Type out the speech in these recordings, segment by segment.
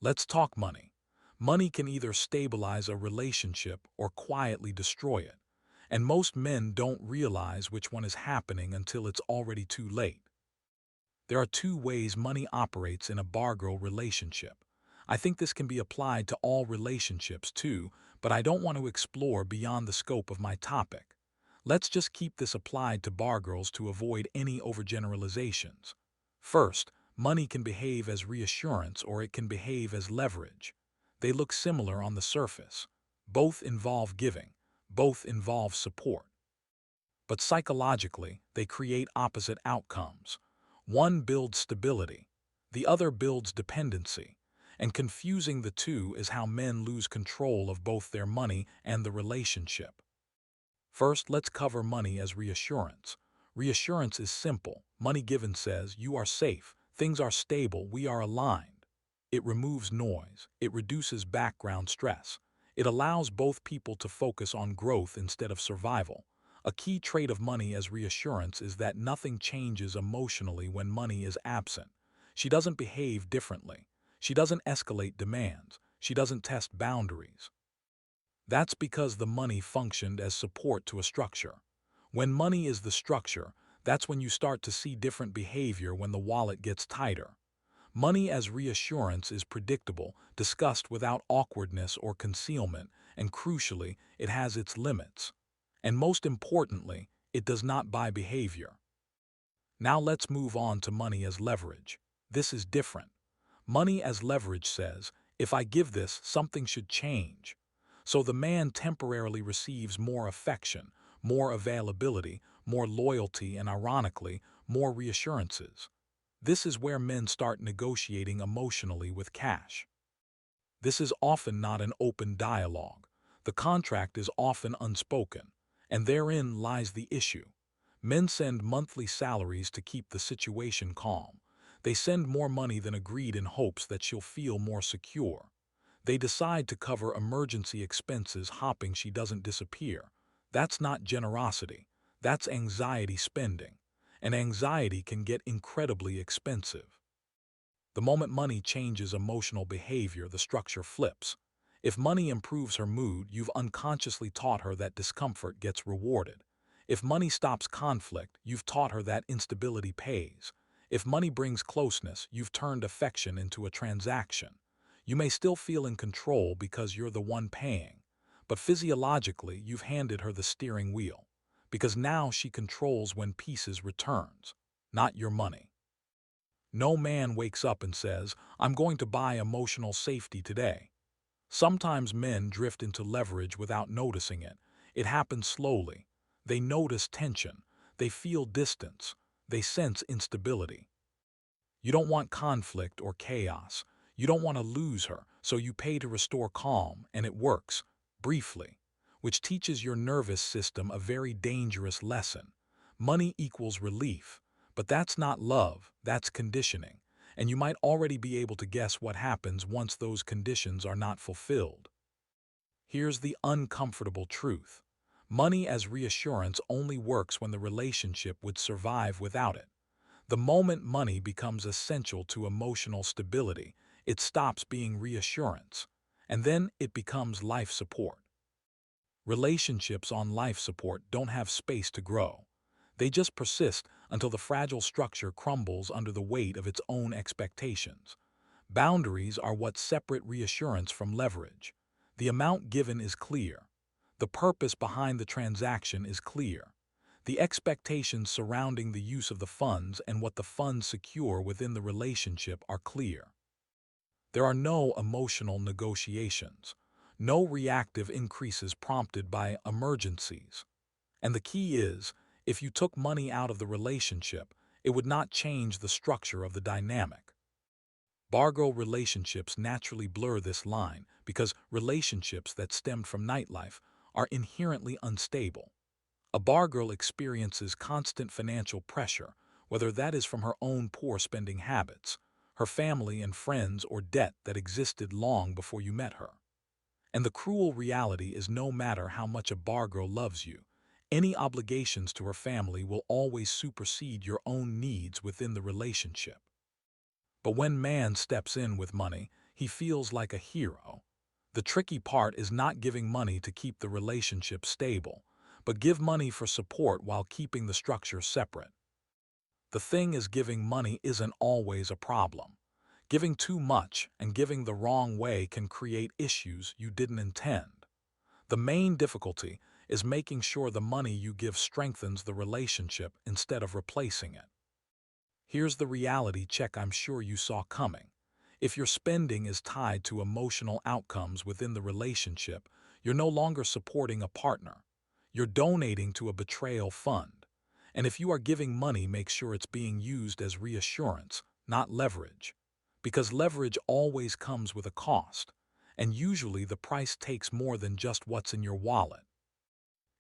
Let's talk money. Money can either stabilize a relationship or quietly destroy it, and most men don't realize which one is happening until it's already too late. There are two ways money operates in a bargirl relationship. I think this can be applied to all relationships too, but I don't want to explore beyond the scope of my topic. Let's just keep this applied to bargirls to avoid any overgeneralizations. First, money can behave as reassurance or it can behave as leverage. They look similar on the surface. Both involve giving. Both involve support. But psychologically, they create opposite outcomes. One builds stability, the other builds dependency, and confusing the two is how men lose control of both their money and the relationship. First, let's cover money as reassurance. Reassurance is simple. Money given says, you are safe, things are stable, we are aligned. It removes noise, it reduces background stress. It allows both people to focus on growth instead of survival. A key trait of money as reassurance is that nothing changes emotionally when money is absent. She doesn't behave differently. She doesn't escalate demands. She doesn't test boundaries. That's because the money functioned as support to a structure. When money is the structure, that's when you start to see different behavior when the wallet gets tighter. Money as reassurance is predictable, discussed without awkwardness or concealment, and crucially, it has its limits. And most importantly, it does not buy behavior. Now let's move on to money as leverage. This is different. Money as leverage says, if I give this, something should change. So the man temporarily receives more affection, more availability, more loyalty, and ironically, more reassurances. This is where men start negotiating emotionally with cash. This is often not an open dialogue. The contract is often unspoken, and therein lies the issue. Men send monthly salaries to keep the situation calm. They send more money than agreed in hopes that she'll feel more secure. They decide to cover emergency expenses hoping she doesn't disappear. That's not generosity. That's anxiety spending. And anxiety can get incredibly expensive. The moment money changes emotional behavior, the structure flips. If money improves her mood, you've unconsciously taught her that discomfort gets rewarded. If money stops conflict, you've taught her that instability pays. If money brings closeness, you've turned affection into a transaction. You may still feel in control because you're the one paying, but physiologically, you've handed her the steering wheel, because now she controls when pieces returns, not your money. No man wakes up and says, I'm going to buy emotional safety today. Sometimes men drift into leverage without noticing it. It happens slowly. They notice tension. They feel distance. They sense instability. You don't want conflict or chaos. You don't want to lose her, so you pay to restore calm, and it works, briefly, which teaches your nervous system a very dangerous lesson. Money equals relief, but that's not love, that's conditioning, and you might already be able to guess what happens once those conditions are not fulfilled. Here's the uncomfortable truth. Money as reassurance only works when the relationship would survive without it. The moment money becomes essential to emotional stability, it stops being reassurance, and then it becomes life support. Relationships on life support don't have space to grow. They just persist until the fragile structure crumbles under the weight of its own expectations. Boundaries are what separate reassurance from leverage. The amount given is clear. The purpose behind the transaction is clear. The expectations surrounding the use of the funds and what the funds secure within the relationship are clear. There are no emotional negotiations, no reactive increases prompted by emergencies. And the key is, if you took money out of the relationship, it would not change the structure of the dynamic. Bargirl relationships naturally blur this line because relationships that stemmed from nightlife are inherently unstable. A bargirl experiences constant financial pressure, whether that is from her own poor spending habits, her family and friends, or debt that existed long before you met her. And the cruel reality is no matter how much a bargirl loves you, any obligations to her family will always supersede your own needs within the relationship. But when man steps in with money, he feels like a hero. The tricky part is not giving money to keep the relationship stable, but give money for support while keeping the structure separate. The thing is, giving money isn't always a problem. Giving too much and giving the wrong way can create issues you didn't intend. The main difficulty is making sure the money you give strengthens the relationship instead of replacing it. Here's the reality check I'm sure you saw coming. If your spending is tied to emotional outcomes within the relationship, you're no longer supporting a partner. You're donating to a betrayal fund. And if you are giving money, make sure it's being used as reassurance, not leverage. Because leverage always comes with a cost, and usually the price takes more than just what's in your wallet.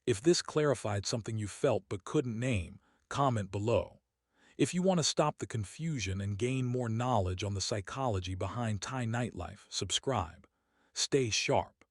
If this clarified something you felt but couldn't name, comment below. If you want to stop the confusion and gain more knowledge on the psychology behind Thai nightlife, subscribe. Stay sharp.